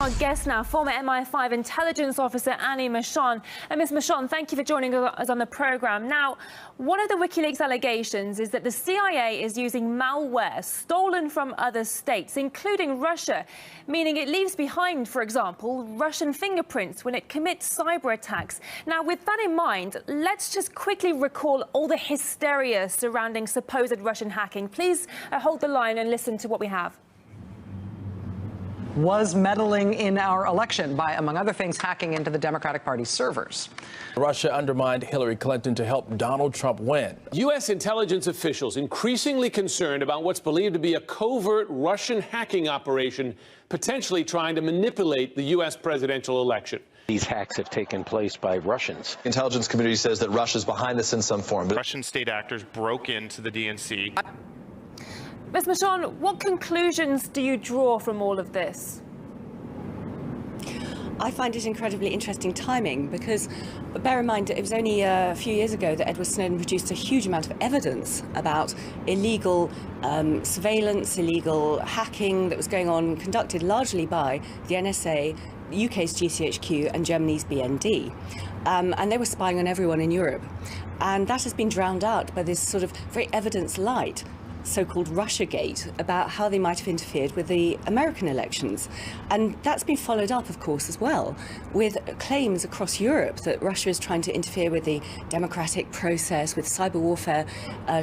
Our guest now, former MI5 intelligence officer Annie Machon. And Ms. Machon, thank you for joining us on the programme. Now, one of the WikiLeaks allegations is that the CIA is using malware stolen from other states, including Russia, meaning it leaves behind, for example, Russian fingerprints when it commits cyber attacks. Now, with that in mind, let's just quickly recall all the hysteria surrounding supposed Russian hacking. Please hold the line and listen to what we have. Was meddling in our election by, among other things, hacking into the Democratic Party's servers. Russia undermined Hillary Clinton to help Donald Trump win. U.S. intelligence officials increasingly concerned about what's believed to be a covert Russian hacking operation, potentially trying to manipulate the U.S. presidential election. These hacks have taken place by Russians. The intelligence community says that Russia's behind this in some form. Russian state actors broke into the DNC. Ms. Machon, what conclusions do you draw from all of this? I find it incredibly interesting timing because, bear in mind, it was only a few years ago that Edward Snowden produced a huge amount of evidence about illegal surveillance, illegal hacking that was going on, conducted largely by the NSA, the UK's GCHQ and Germany's BND. And they were spying on everyone in Europe. And that has been drowned out by this sort of very evidence-light so-called Russiagate about how they might have interfered with the American elections. And that's been followed up, of course, as well, with claims across Europe that Russia is trying to interfere with the democratic process, with cyber warfare,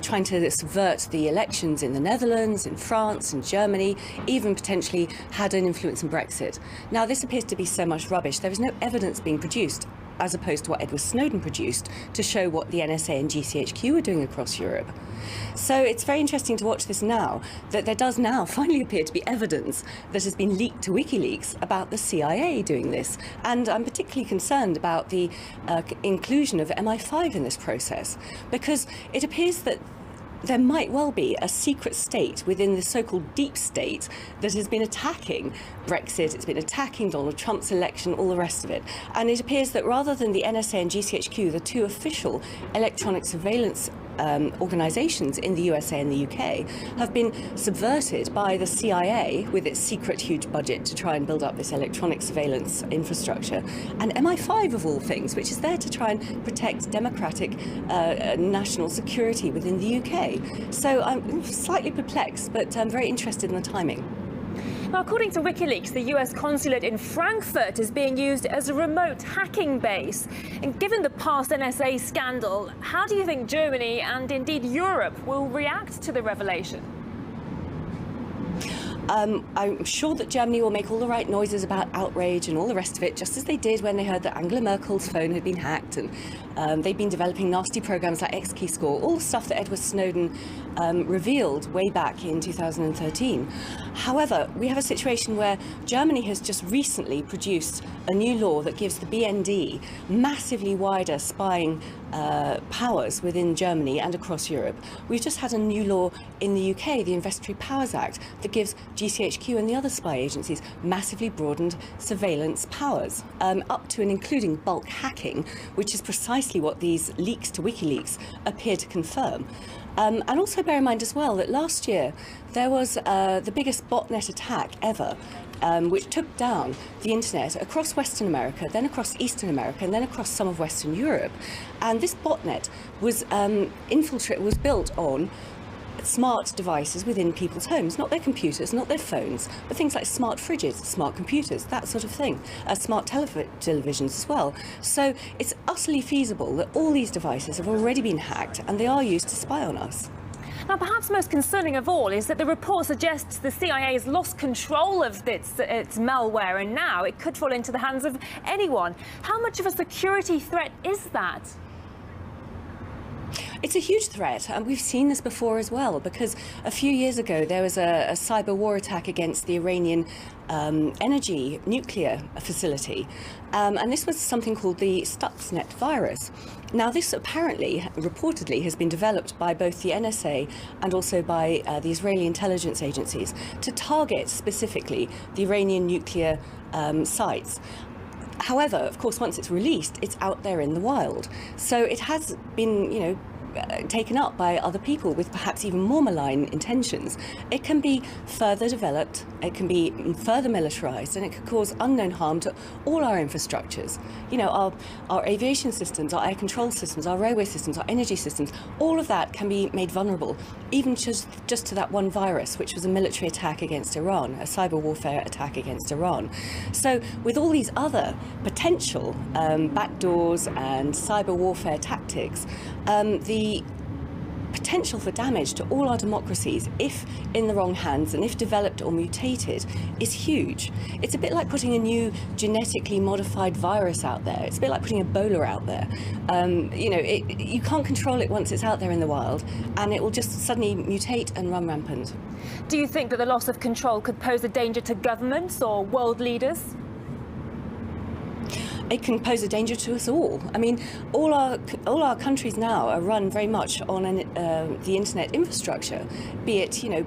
trying to subvert the elections in the Netherlands, in France, in Germany, even potentially had an influence in Brexit. Now, this appears to be so much rubbish. There is no evidence being produced, as opposed to what Edward Snowden produced, to show what the NSA and GCHQ are doing across Europe. So it's very interesting to watch this now, that there does now finally appear to be evidence that has been leaked to WikiLeaks about the CIA doing this. And I'm particularly concerned about the inclusion of MI5 in this process, because it appears that there might well be a secret state within the so-called deep state that has been attacking Brexit, it's been attacking Donald Trump's election, all the rest of it. And it appears that rather than the NSA and GCHQ, the two official electronic surveillance organisations in the USA and the UK, have been subverted by the CIA with its secret huge budget to try and build up this electronic surveillance infrastructure, and MI5 of all things, which is there to try and protect democratic national security within the UK. So I'm slightly perplexed, but I'm very interested in the timing. Now, according to WikiLeaks, the US consulate in Frankfurt is being used as a remote hacking base. And given the past NSA scandal, how do you think Germany and indeed Europe will react to the revelation? I'm sure that Germany will make all the right noises about outrage and all the rest of it, just as they did when they heard that Angela Merkel's phone had been hacked, and they've been developing nasty programs like XKeyscore, all the stuff that Edward Snowden revealed way back in 2013. However, we have a situation where Germany has just recently produced a new law that gives the BND massively wider spying powers within Germany and across Europe. We've just had a new law in the UK, the Investigatory Powers Act, that gives GCHQ and the other spy agencies massively broadened surveillance powers, up to and including bulk hacking, which is precisely what these leaks to WikiLeaks appear to confirm. And also bear in mind as well that last year there was the biggest botnet attack ever, which took down the internet across Western America, then across Eastern America, and then across some of Western Europe. And this botnet was was built on smart devices within people's homes, not their computers, not their phones, but things like smart fridges, smart computers, that sort of thing, smart televisions as well. So it's utterly feasible that all these devices have already been hacked and they are used to spy on us. Now, perhaps most concerning of all is that the report suggests the CIA has lost control of its malware, and now it could fall into the hands of anyone. How much of a security threat is that? It's a huge threat, and we've seen this before as well, because a few years ago there was a cyber war attack against the Iranian energy nuclear facility, and this was something called the Stuxnet virus. Now, this apparently, reportedly, has been developed by both the NSA and also by the Israeli intelligence agencies to target specifically the Iranian nuclear sites. However, of course, once it's released, it's out there in the wild. So it has been, taken up by other people with perhaps even more malign intentions, it can be further developed, it can be further militarized, and it could cause unknown harm to all our infrastructures. You know, our aviation systems, our air control systems, our railway systems, our energy systems, all of that can be made vulnerable, even just to that one virus, which was a military attack against Iran, a cyber warfare attack against Iran. So with all these other potential backdoors and cyber warfare tactics, the potential for damage to all our democracies, if in the wrong hands and if developed or mutated, is huge. It's a bit like putting a new genetically modified virus out there. It's a bit like putting Ebola out there. You know, you can't control it once it's out there in the wild, and it will just suddenly mutate and run rampant. Do you think that the loss of control could pose a danger to governments or world leaders? It can pose a danger to us all. I mean, all our countries now are run very much on the internet infrastructure, be it, you know,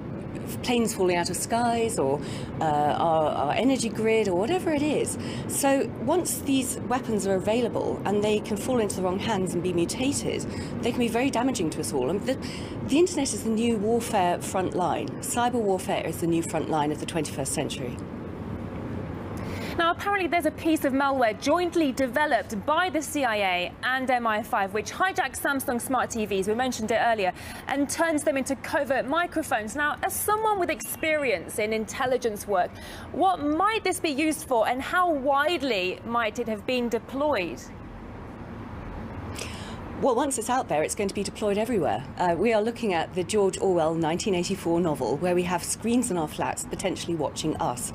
planes falling out of skies or our energy grid or whatever it is. So once these weapons are available and they can fall into the wrong hands and be mutated, they can be very damaging to us all. And the internet is the new warfare front line. Cyber warfare is the new front line of the 21st century. Now, apparently there's a piece of malware jointly developed by the CIA and MI5, which hijacks Samsung smart TVs, we mentioned it earlier, and turns them into covert microphones. Now, as someone with experience in intelligence work, what might this be used for, and how widely might it have been deployed? Well, once it's out there, it's going to be deployed everywhere. We are looking at the George Orwell 1984 novel, where we have screens in our flats potentially watching us.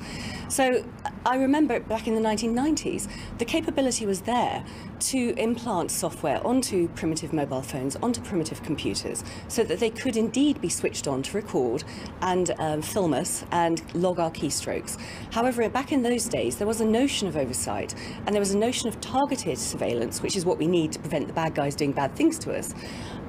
So I remember back in the 1990s, the capability was there to implant software onto primitive mobile phones, onto primitive computers, so that they could indeed be switched on to record and film us and log our keystrokes. However, back in those days, there was a notion of oversight, and there was a notion of targeted surveillance, which is what we need to prevent the bad guys doing bad things to us.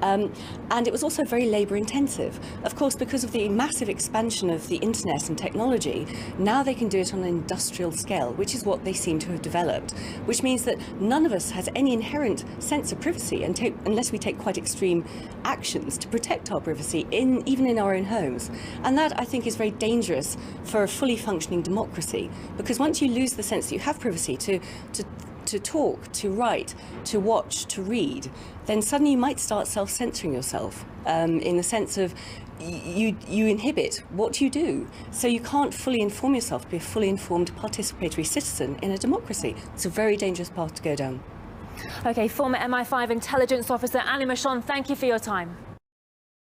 And it was also very labour intensive. Of course, because of the massive expansion of the internet and technology, now they can do it on an industrial scale, which is what they seem to have developed, which means that none of us has any inherent sense of privacy unless we take quite extreme actions to protect our privacy, even in our own homes. And that, I think, is very dangerous for a fully functioning democracy, because once you lose the sense that you have privacy to talk, to write, to watch, to read, then suddenly you might start self-censoring yourself in the sense of you inhibit what you do. So you can't fully inform yourself to be a fully informed participatory citizen in a democracy. It's a very dangerous path to go down. OK, former MI5 intelligence officer Annie Machon, thank you for your time.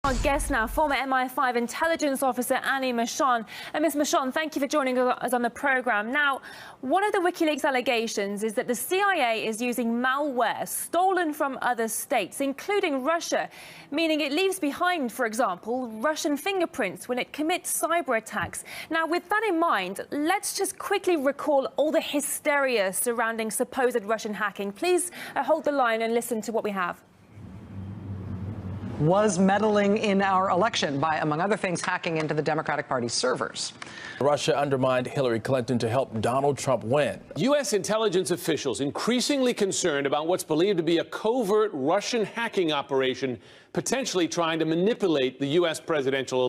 Our guest now, former MI5 intelligence officer Annie Machon. And Ms. Machon, thank you for joining us on the programme. Now, one of the WikiLeaks allegations is that the CIA is using malware stolen from other states, including Russia, meaning it leaves behind, for example, Russian fingerprints when it commits cyber attacks. Now, with that in mind, let's just quickly recall all the hysteria surrounding supposed Russian hacking. Please hold the line and listen to what we have. Was meddling in our election by, among other things, hacking into the Democratic Party servers. Russia undermined Hillary Clinton to help Donald Trump win. U.S. intelligence officials increasingly concerned about what's believed to be a covert Russian hacking operation, potentially trying to manipulate the U.S. presidential